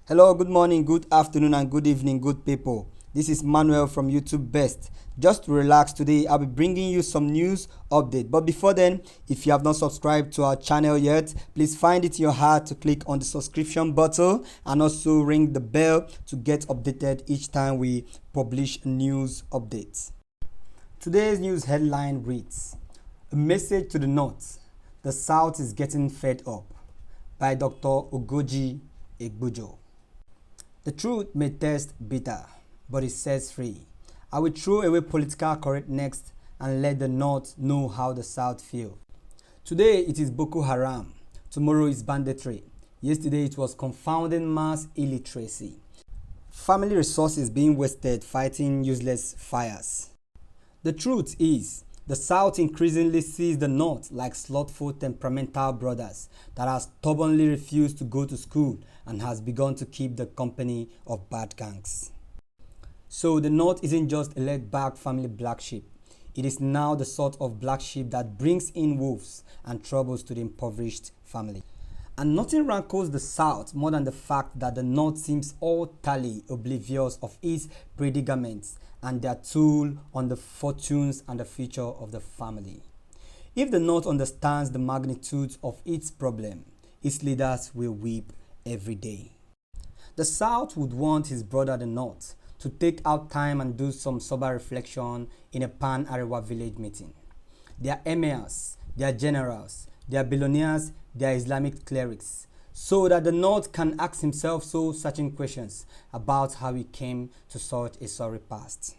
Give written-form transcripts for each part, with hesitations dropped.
Hello, good morning, good afternoon, and good evening, good people. This is Manuel from YouTube Best. Just to relax today, I'll be bringing you some news update. But before then, if you have not subscribed to our channel yet, please find it in your heart to click on the subscription button and also ring the bell to get updated each time we publish news updates. Today's news headline reads, "A message to the North. The South is getting fed up," by Dr. Ogoji Egbujo. The truth may taste bitter, but it sets free. I will throw away political correctness and let the North know how the South feel. Today it is Boko Haram. Tomorrow is banditry. Yesterday it was confounding mass illiteracy. Family resources being wasted fighting useless fires. The truth is, the South increasingly sees the North like slothful, temperamental brothers that have stubbornly refused to go to school and has begun to keep the company of bad gangs. So the North isn't just a laid-back family black sheep. It is now the sort of black sheep that brings in wolves and troubles to the impoverished family. And nothing rankles the South more than the fact that the North seems utterly oblivious of its predicaments and their toll on the fortunes and the future of the family. If the North understands the magnitude of its problem, its leaders will weep every day. The South would want his brother the North to take out time and do some sober reflection in a Pan-Arewa village meeting. Their emirs, their generals, their billionaires, their Islamic clerics, so that the North can ask himself soul-searching questions about how he came to such a sorry past.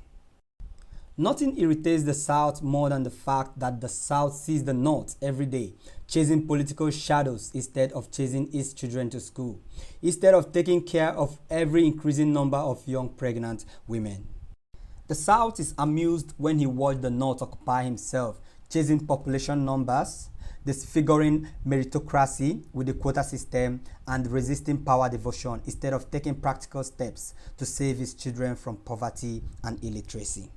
Nothing irritates the South more than the fact that the South sees the North every day chasing political shadows instead of chasing its children to school, instead of taking care of every increasing number of young pregnant women. The South is amused when he watched the North occupy himself chasing population numbers, disfiguring meritocracy with the quota system, and resisting power devotion instead of taking practical steps to save his children from poverty and illiteracy.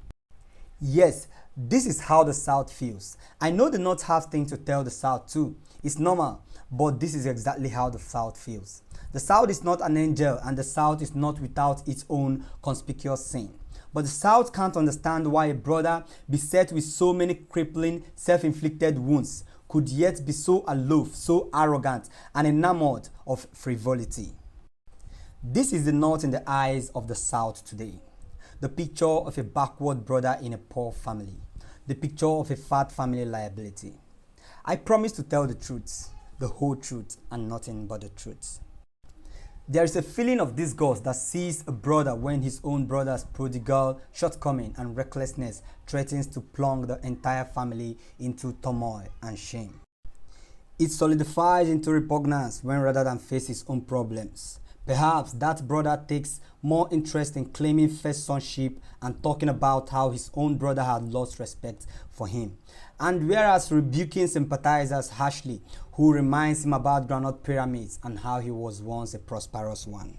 Yes, this is how the South feels. I know the North have things to tell the South too. It's normal, but this is exactly how the South feels. The South is not an angel, and the South is not without its own conspicuous sin. But the South can't understand why a brother beset with so many crippling, self-inflicted wounds could yet be so aloof, so arrogant, and enamored of frivolity. This is the North in the eyes of the South today. The picture of a backward brother in a poor family. The picture of a fat family liability. I promise to tell the truth, the whole truth, and nothing but the truth. There is a feeling of disgust that sees a brother when his own brother's prodigal shortcoming and recklessness threatens to plunge the entire family into turmoil and shame. It solidifies into repugnance when rather than face his own problems. Perhaps that brother takes more interest in claiming first sonship and talking about how his own brother had lost respect for him. And whereas rebuking sympathizers harshly who reminds him about groundnut pyramids and how he was once a prosperous one.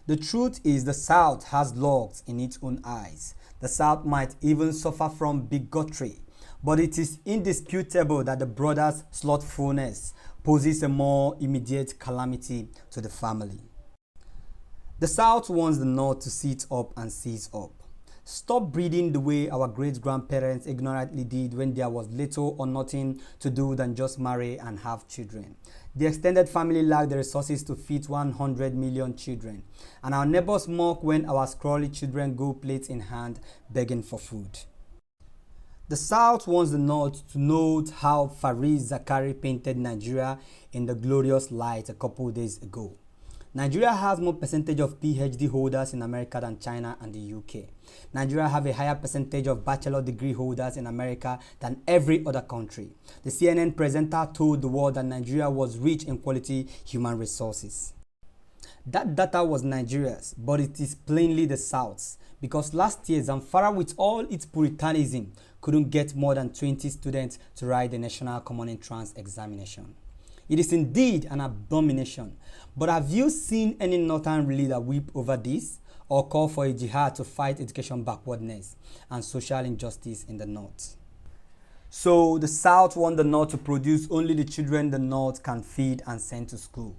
The truth is the South has logs in its own eyes. The South might even suffer from bigotry, but it is indisputable that the brother's slothfulness poses a more immediate calamity to the family. The South wants the North to sit up and seize up. Stop breeding the way our great-grandparents ignorantly did when there was little or nothing to do than just marry and have children. The extended family lacked the resources to feed 100 million children, and our neighbors mock when our scrawly children go plates in hand begging for food. The South wants the North to note how Fareed Zakari painted Nigeria in the glorious light a couple days ago. Nigeria has more percentage of PhD holders in America than China and the UK. Nigeria have a higher percentage of bachelor degree holders in America than every other country. The CNN presenter told the world that Nigeria was rich in quality human resources. That data was Nigeria's, but it is plainly the South's, because last year Zamfara, with all its puritanism, couldn't get more than 20 students to write the National Common Entrance Examination. It is indeed an abomination, but have you seen any northern leader weep over this or call for a jihad to fight education backwardness and social injustice in the North? So the South want the North to produce only the children the North can feed and send to school.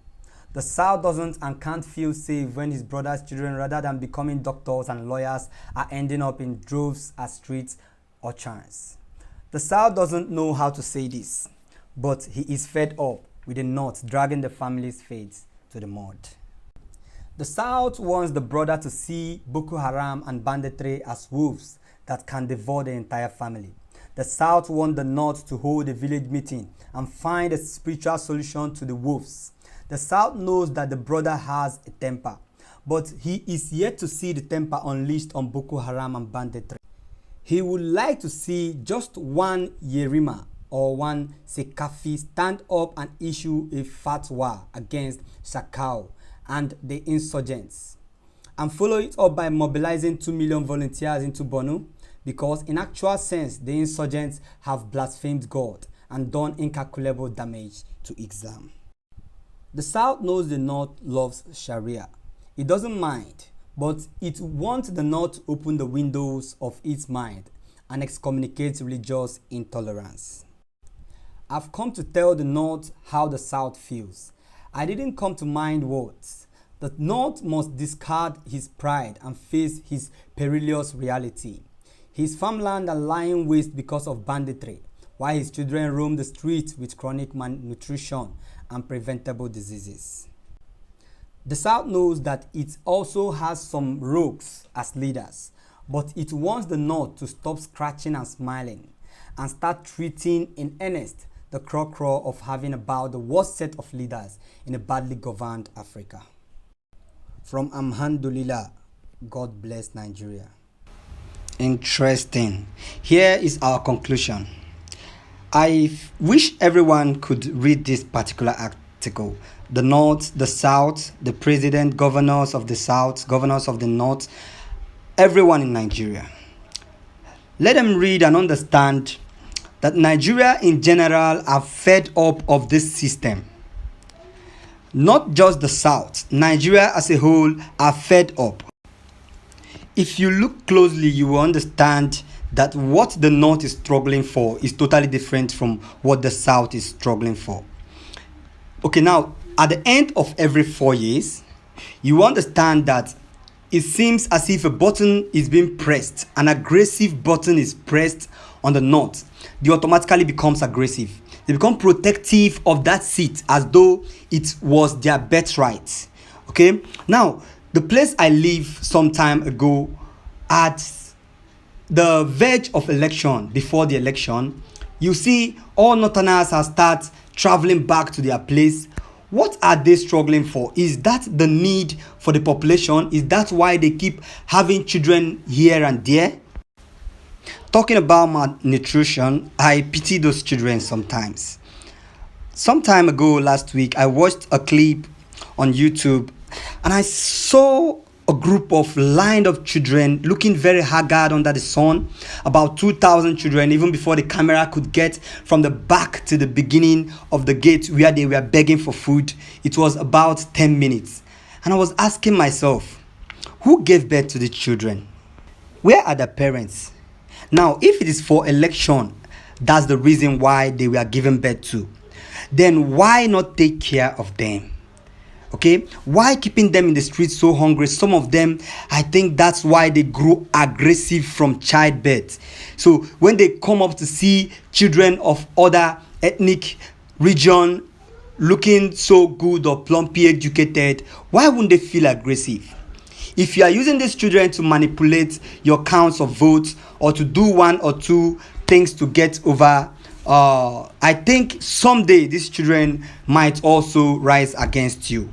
The South doesn't and can't feel safe when his brother's children, rather than becoming doctors and lawyers, are ending up in droves as street urchins. The South doesn't know how to say this, but he is fed up with the North dragging the family's fate to the mud. The South wants the brother to see Boko Haram and banditry as wolves that can devour the entire family. The South wants the North to hold a village meeting and find a spiritual solution to the wolves. The South knows that the brother has a temper, but he is yet to see the temper unleashed on Boko Haram and banditry. He would like to see just one Yerima or one Sekafi stand up and issue a fatwa against Sakau and the insurgents, and follow it up by mobilizing 2 million volunteers into Borno, because in actual sense the insurgents have blasphemed God and done incalculable damage to Islam. The South knows the North loves Sharia. It doesn't mind, but it wants the North to open the windows of its mind and excommunicate religious intolerance. I've come to tell the North how the South feels. I didn't come to mind words. The North must discard his pride and face his perilous reality. His farmland are lying waste because of banditry, while his children roam the streets with chronic malnutrition and preventable diseases. The South knows that it also has some rogues as leaders, but it wants the North to stop scratching and smiling and start treating in earnest the crow of having about the worst set of leaders in a badly governed Africa. From Alhamdulillah, God bless Nigeria. Interesting. Here is our conclusion. I wish everyone could read this particular article. The North, the South, the president, governors of the South, governors of the North, everyone in Nigeria. Let them read and understand that Nigeria in general are fed up of this system. Not just the South, Nigeria as a whole are fed up. If you look closely, you will understand that what the North is struggling for is totally different from what the South is struggling for. Okay, now, at the end of every 4 years, you understand that it seems as if a button is being pressed, an aggressive button is pressed on the North. They automatically becomes aggressive. They become protective of that seat as though it was their birthright. Okay, now, the place I live some time ago, at the verge of election, before the election, you see all Northerners have started traveling back to their place. What are they struggling for? Is that the need for the population? Is that why they keep having children here and there? Talking about malnutrition, I pity those children sometimes. Some time ago, last week, I watched a clip on YouTube and I saw a group of lined up children looking very haggard under the sun. About 2,000 children, even before the camera could get from the back to the beginning of the gate where they were begging for food. It was about 10 minutes. And I was asking myself, who gave birth to the children? Where are the parents? Now, if it is for election, that's the reason why they were given birth to, then why not take care of them? Okay, why keeping them in the streets so hungry? Some of them, I think that's why they grew aggressive from childbirth. So when they come up to see children of other ethnic region looking so good or plumpy educated, why wouldn't they feel aggressive? If you are using these children to manipulate your counts of votes or to do one or two things to get over, I think someday these children might also rise against you.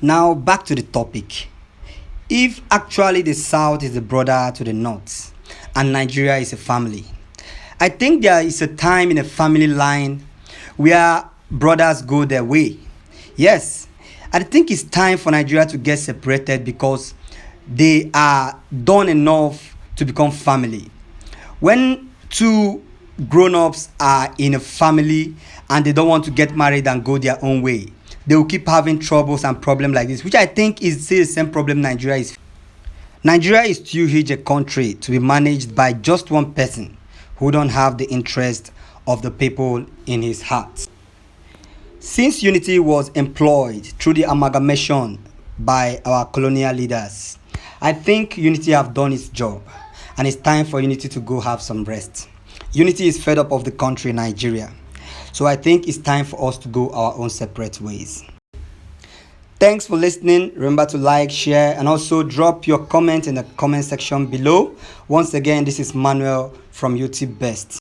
Now back to the topic. If actually the South is the brother to the North and Nigeria is a family, I think there is a time in a family line where brothers go their way. Yes, I think it's time for Nigeria to get separated because they are done enough to become family. When two grown-ups are in a family and they don't want to get married and go their own way, they will keep having troubles and problems like this, which I think is still the same problem Nigeria is. Nigeria is too huge a country to be managed by just one person who don't have the interest of the people in his heart. Since unity was employed through the amalgamation by our colonial leaders, I think unity have done its job and it's time for unity to go have some rest. Unity is fed up of the country Nigeria. So I think it's time for us to go our own separate ways. Thanks for listening. Remember to like, share, and also drop your comment in the comment section below. Once again, this is Manuel from YouTube Best.